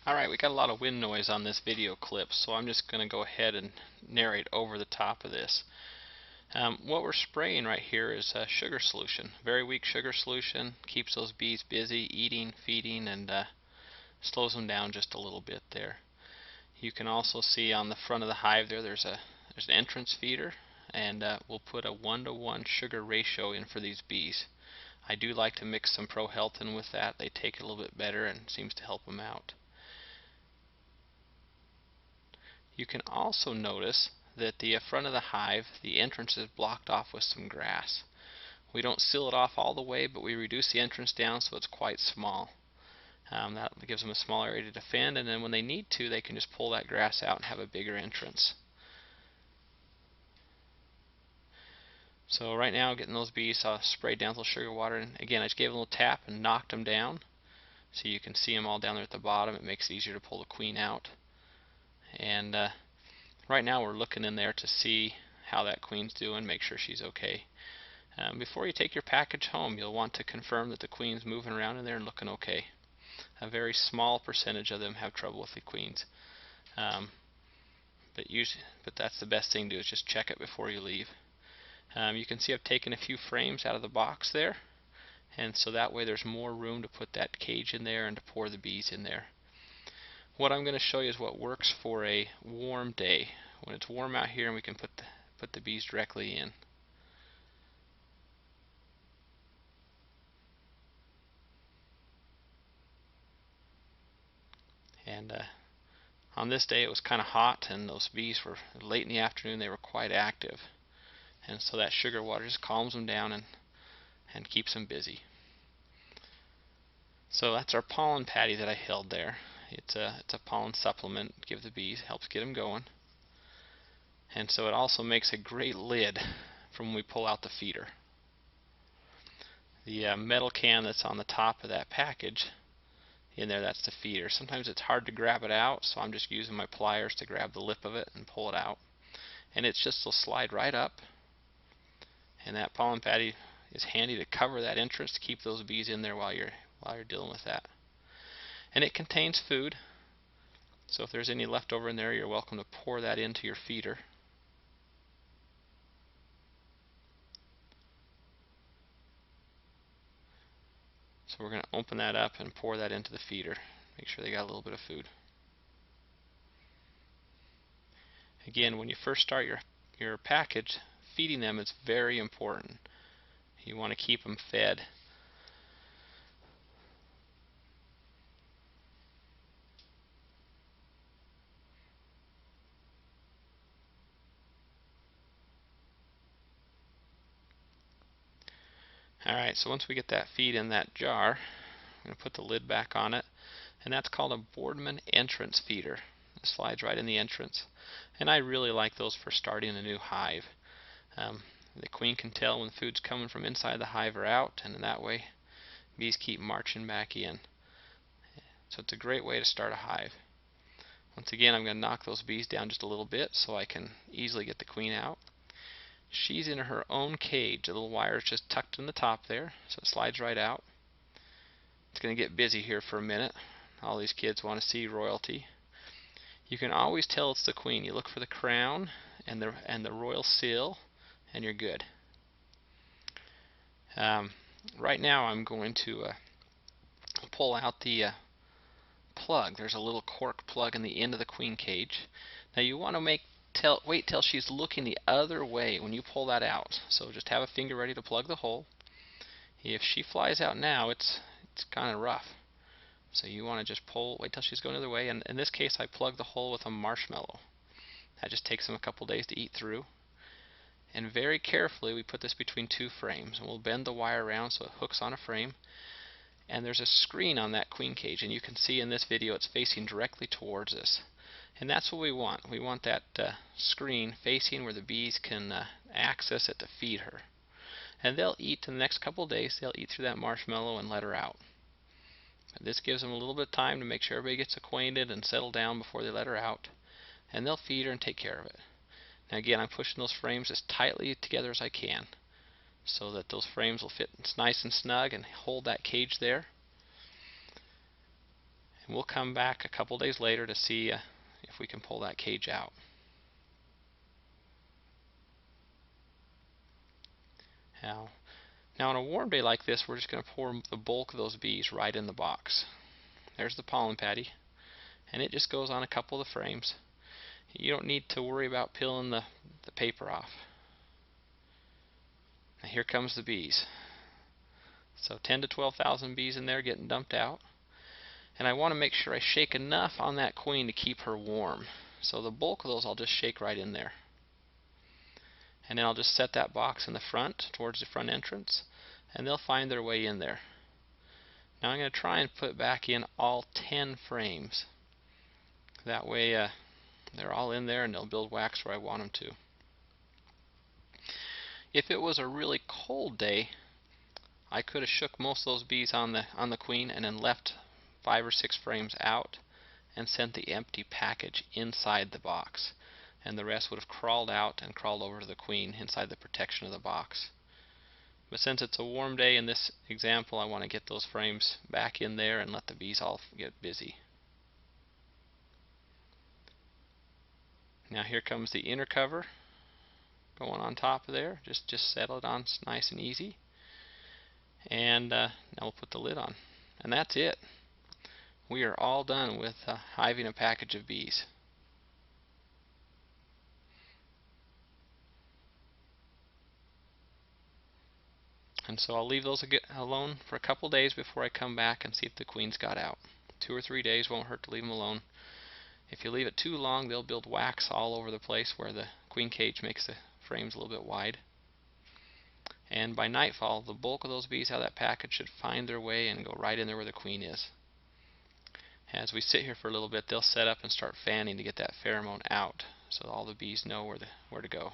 Alright, we got a lot of wind noise on this video clip, so I'm just going to go ahead and narrate over the top of this. What we're spraying right here is a sugar solution. Very weak sugar solution. Keeps those bees busy, eating, feeding, and slows them down just a little bit there. You can also see on the front of the hive there's an entrance feeder, and we'll put a 1-to-1 sugar ratio in for these bees. I do like to mix some Pro Health in with that. They take it a little bit better and seems to help them out. You can also notice that the front of the hive, the entrance is blocked off with some grass. We don't seal it off all the way, but we reduce the entrance down so it's quite small. That gives them a small area to defend, and then when they need to, they can just pull that grass out and have a bigger entrance. So right now, getting those bees sprayed down with sugar water, and again, I just gave a little tap and knocked them down. So you can see them all down there at the bottom. It makes it easier to pull the queen out. And right now we're looking in there to see how that queen's doing, make sure she's okay. Before you take your package home, you'll want to confirm that the queen's moving around in there and looking okay. A very small percentage of them have trouble with the queens. But that's the best thing to do, is just check it before you leave. You can see I've taken a few frames out of the box there, and so that way there's more room to put that cage in there and to pour the bees in there. What I'm going to show you is what works for a warm day. When it's warm out here, and we can put the bees directly in. And on this day it was kind of hot, and those bees were late in the afternoon. They were quite active, and so that sugar water just calms them down and keeps them busy. So that's our pollen patty that I held there. It's a pollen supplement. Give the bees, helps get them going. And so it also makes a great lid from when we pull out the feeder. The metal can that's on the top of that package in there, that's the feeder. Sometimes it's hard to grab it out, so I'm just using my pliers to grab the lip of it and pull it out. And it's just will slide right up, and that pollen patty is handy to cover that entrance to keep those bees in there while you're dealing with that. And it contains food, so if there's any left over in there, you're welcome to pour that into your feeder. So we're going to open that up and pour that into the feeder. Make sure they got a little bit of food. Again, when you first start your package, feeding them is very important. You want to keep them fed. Alright, so once we get that feed in that jar, I'm going to put the lid back on it, and that's called a Boardman entrance feeder. It slides right in the entrance, and I really like those for starting a new hive. The queen can tell when food's coming from inside the hive or out, and in that way bees keep marching back in. So it's a great way to start a hive. Once again, I'm going to knock those bees down just a little bit so I can easily get the queen out. She's in her own cage. The little wire is just tucked in the top there, so it slides right out. It's going to get busy here for a minute. All these kids want to see royalty. You can always tell it's the queen. You look for the crown and the royal seal, and you're good. Right now I'm going to pull out the plug. There's a little cork plug in the end of the queen cage. Now you want to wait till she's looking the other way when you pull that out. So just have a finger ready to plug the hole. If she flies out now, it's kind of rough. So you want to just wait till she's going the other way. And in this case, I plug the hole with a marshmallow. That just takes them a couple days to eat through. And very carefully, we put this between two frames. And we'll bend the wire around so it hooks on a frame. And there's a screen on that queen cage. And you can see in this video it's facing directly towards us. And that's what we want. We want that screen facing where the bees can access it to feed her. And they'll eat in the next couple of days. They'll eat through that marshmallow and let her out. And this gives them a little bit of time to make sure everybody gets acquainted and settle down before they let her out. And they'll feed her and take care of it. Now again, I'm pushing those frames as tightly together as I can so that those frames will fit nice and snug and hold that cage there. And we'll come back a couple days later to see if we can pull that cage out. Now on a warm day like this, we're just going to pour the bulk of those bees right in the box. There's the pollen patty, and it just goes on a couple of the frames. You don't need to worry about peeling the paper off. Now here comes the bees. So 10 to 12,000 bees in there getting dumped out. And I want to make sure I shake enough on that queen to keep her warm. So the bulk of those I'll just shake right in there. And then I'll just set that box in the front, towards the front entrance, and they'll find their way in there. Now I'm going to try and put back in all 10 frames. That way they're all in there and they'll build wax where I want them to. If it was a really cold day, I could have shook most of those bees on the queen and then left 5 or 6 frames out and sent the empty package inside the box, and the rest would have crawled out and crawled over to the queen inside the protection of the box. But since it's a warm day in this example, I want to get those frames back in there and let the bees all get busy. Now here comes the inner cover going on top of there. Just settle it on nice and easy. And now we'll put the lid on. And that's it. We are all done with hiving a package of bees. And so I'll leave those alone for a couple days before I come back and see if the queens got out. 2 or 3 days won't hurt to leave them alone. If you leave it too long, they'll build wax all over the place where the queen cage makes the frames a little bit wide. And by nightfall, the bulk of those bees out of that package should find their way and go right in there where the queen is. As we sit here for a little bit, they'll set up and start fanning to get that pheromone out, so all the bees know where to go.